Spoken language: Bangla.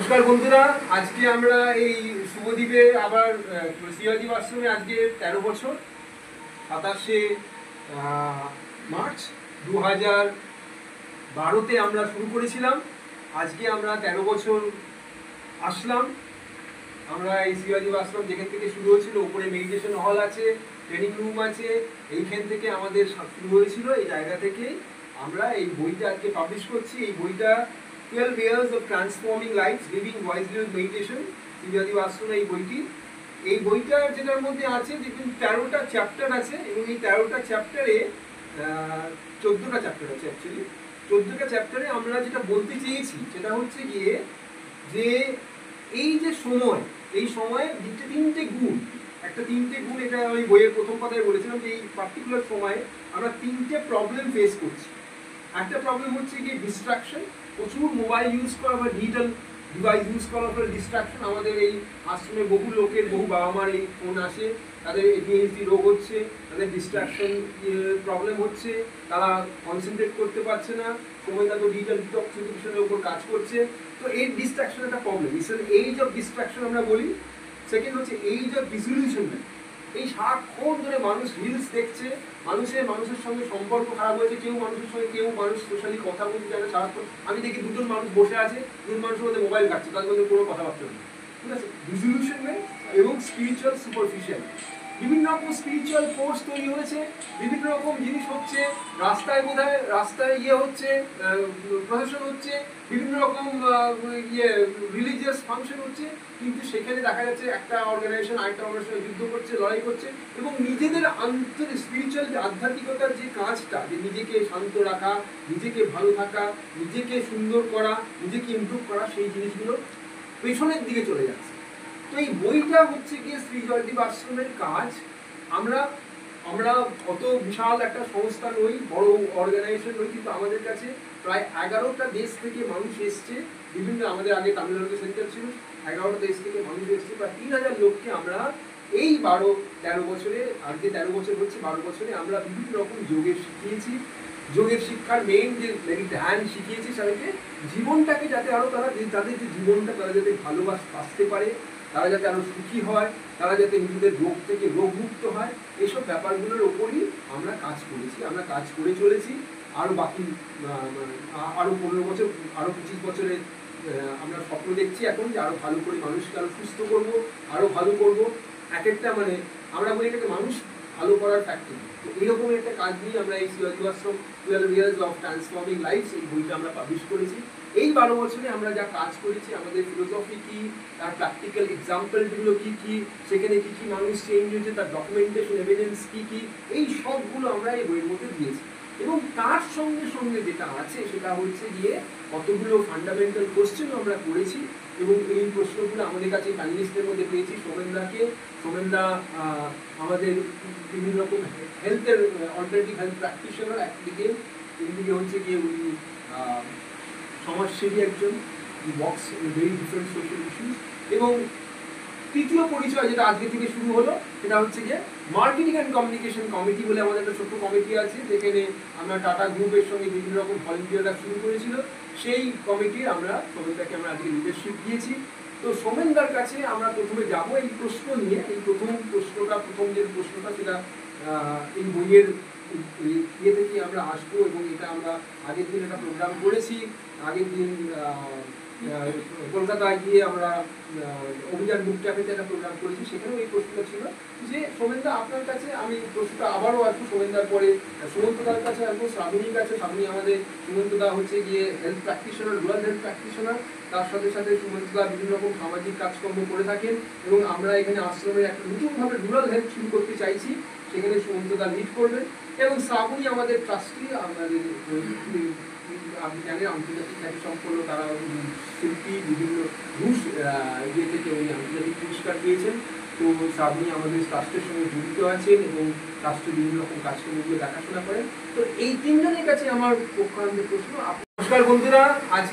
নমস্কার বন্ধুরা, আজকে আমরা এই শুভদ্বীপে আবার শিবাজী আশ্রমে আজকে 13 বছর 27শে মার্চ 2012-তে আমরা শুরু করেছিলাম। আজকে আমরা 13 বছর আসলাম। আমরা এই শিবাজী আশ্রম যেখান থেকে শুরু হয়েছিল, উপরে মেডিটেশন হল আছে, ট্রেনিং রুম আছে, এইখান থেকে আমাদের শুরু হয়েছিল। এই জায়গা থেকে আমরা এই বইটা আজকে পাবলিশ করছি। এই বইটা 12 years of transforming lives living wisely with meditation, শিবাজী আশ্রমে এই বইটার যেটার মধ্যে আছে দেখুন 13টা চ্যাপ্টার আছে, এবং এই 13টা চ্যাপ্টারে 14টা চ্যাপ্টার আছে। অ্যাকচুয়ালি 14টা চ্যাপ্টারে আমরা যেটা বলতে চেয়েছি সেটা হচ্ছে গিয়ে যে এই যে সময়, এই সময়ে তিনটে গুণ, তিনটে গুণ, এটা আমি বইয়ের প্রথম কথায় বলেছিলাম যে এই পার্টিকুলার সময়ে আমরা তিনটে প্রবলেম ফেস করছি। একটা প্রবলেম হচ্ছে গিয়ে ডিস্ট্রাকশন, প্রচুর মোবাইল ইউজ করা বা ডিজিটাল ডিভাইস ইউজ করার ফলে ডিস্ট্রাকশন। আমাদের এই আশ্রমে বহু লোকের, বহু বাবা মার এই ফোন আসে, তাদের ADHD রোগ হচ্ছে, তাদের ডিস্ট্রাকশন প্রবলেম হচ্ছে, তারা কনসেন্ট্রেট করতে পারছে না, সময় তাদের ডিজিটাল ডিটক্সিফিকেশনের উপর কাজ করছে। তো এই ডিস্ট্রাকশন একটা প্রবলেম, এইজ অফ ডিস্ট্রাকশন আমরা বলি। সেকেন্ড হচ্ছে এইজ অফ ডিসলিউশন। এই সারাক্ষণ ধরে মানুষ রিলস দেখছে, মানুষের সঙ্গে সম্পর্ক খারাপ হয়েছে, মানুষ সোশ্যালি কথা বলতে জানে সারাক্ষণ। আমি দেখি দুজন মানুষ বসে আছে, দুজন মানুষের মধ্যে মোবাইল কাটছে, তাদের মধ্যে কোনো কথাবার্তা নেই। ঠিক আছে, ডিসলিউশনমেন্ট এবং স্পিরিচুয়াল সুপারফিশিয়াল। বিভিন্ন রকম স্পিরিচুয়াল কোর্স তৈরি হয়েছে, বিভিন্ন রকম জিনিস হচ্ছে, রাস্তায় হচ্ছে, প্রসেশন হচ্ছে, বিভিন্ন রকম রিলিজিয়াস ফাংশন হচ্ছে, কিন্তু সেখানে দেখা যাচ্ছে একটা অর্গানাইজেশন আরেকটা অর্গানাইজেশন যুদ্ধ করছে, লড়াই করছে, এবং নিজেদের স্পিরিচুয়াল যে আধ্যাত্মিকতার যে কাজটা, যে নিজেকে শান্ত রাখা, নিজেকে ভালো থাকা, নিজেকে সুন্দর করা, নিজেকে ইমপ্রুভ করা, সেই জিনিসগুলো পেছনের দিকে চলে যাচ্ছে। তো এই বইটা হচ্ছে গিয়ে শ্রী জয়দেব আশ্রমের কাজ। আমরা অত বিশাল একটা সংস্থা নই, বড় অর্গানাইজেশন নই, কিন্তু আমাদের কাছে প্রায় 11টা দেশ থেকে মানুষ এসছে। বিভিন্ন, আমাদের আগে তামিলনাড়ু সেন্টার ছিল, 11টা দেশ থেকে মানুষ এসছে, প্রায় 3000 লোককে আমরা এই 13 বছরে, আজকে 13 বছর হচ্ছে, 12 বছরে আমরা বিভিন্ন রকম যোগের শিখিয়েছি। যোগের শিক্ষার মেইন যে ধ্যান শিখিয়েছি সবাইকে, জীবনটাকে যাতে আরো তাদের যে জীবনটা তারা যাতে ভালোবাসতে পারে, তারা যাতে আরো সুখী হয়, তারা যাতে নিজেদের রোগ থেকে রোগমুক্ত হয়, এইসব ব্যাপারগুলোর ওপরই আমরা কাজ করেছি, আমরা কাজ করে চলেছি। আরো বাকি আরো 15 বছর, আরো 25 বছরে আমরা স্বপ্ন দেখছি এখন যে আরো ভালো করে মানুষকে আরো সুস্থ করব, আরো ভালো করব। একটা আমরা বলি এটাকে মানুষ ভালো করার ফ্যাক্টরি। তো এইরকম একটা কাজ নিয়ে আমরা এই শিবাজী আশ্রম 12 years of transforming lives, এই বইটা আমরা পাবলিশ করেছি। এই 12 বছরে আমরা যা কাজ করেছি, আমাদের ফিলোসফি কি, তার প্র্যাকটিক্যাল এক্সাম্পলগুলো কি, সেখানে কি মানুষ চেঞ্জ হয়েছে, তার ডকুমেন্টেশন এভিডেন্স কি, এই সবগুলো আমরা এই বইয়ের মধ্যে দিয়েছি। এবং তার সঙ্গে সঙ্গে যেটা আছে সেটা হচ্ছে গিয়ে কতগুলো ফান্ডামেন্টাল কোশ্চেন আমরা করেছি, এবং এই প্রশ্নগুলো আমাদের কাছে প্যানেলিস্টের মধ্যে পেয়েছি সোমেনদা আমাদের বিভিন্ন রকম হেলথের অল্টারনেটিভ হেলথ প্র্যাকটিশনার একদিকে, এদিকে হচ্ছে গিয়ে উনি সমাজসেবী একজন, works in very different social issues. এবং তৃতীয় পরিচয় যেটা আজকে থেকে শুরু হলো সেটা হচ্ছে গিয়ে মার্কেটিং অ্যান্ড কমিউনিকেশন কমিটি বলে আমাদের একটা ছোট্ট কমিটি আছে, যেখানে আমরা টাটা গ্রুপের সঙ্গে বিভিন্ন রকম ভলেন্টিয়াররা শুরু করেছিল। সেই কমিটির সোমেনদাকে আমরা আজকে লিডারশিপ দিয়েছি। তো সোমেনদার কাছে আমরা প্রথমে যাব এই প্রশ্ন নিয়ে। এই প্রথম যে প্রশ্নটা সেটা এই বইয়ের থেকে আমরা আসবো, এবং এটা আমরা আগের দিন একটা প্রোগ্রাম করেছি। আগের দিন কলকাতায় গিয়ে আমরা অভিযান বুক ক্যাফেতে একটা প্রোগ্রাম করেছি, সেখানেও এই প্রশ্নটা ছিল যে সোমেনদা আপনার কাছে, আমি প্রশ্নটা আবারও আসবো সোমেনদার পরে সুমন্তদার কাছে আসবো, শ্রাবণীর কাছে। শ্রাবণী আমাদের, সুমন্তদা হচ্ছে গিয়ে health practitioner, rural health practitioner, তার সাথে সাথে সুমন্তদা বিভিন্ন রকম সামাজিক কাজকর্ম করে থাকেন, এবং আমরা এখানে আশ্রমের একটা নতুনভাবে রুরাল হেলথ শুরু করতে চাইছি, সেখানে সুমন্তদা লিড করবেন। এবং শ্রাবণী আমাদের ট্রাস্টি, আমাদের আপনি জানেন আন্তর্জাতিক খ্যাতি সম্পন্ন, তারা শিল্পী, বিভিন্ন ঘুষ থেকে উনি আন্তর্জাতিক পুরস্কার পেয়েছেন। তো শ্রাবণী আমাদের ট্রাস্টের সঙ্গে জড়িত আছেন এবং ট্রাস্টের বিভিন্ন রকম কাজকর্মগুলো দেখাশোনা করেন। তো এই তিনজনের কাছে আমার পক্ষান্তরে প্রশ্ন। নমস্কার বন্ধুরা, আজ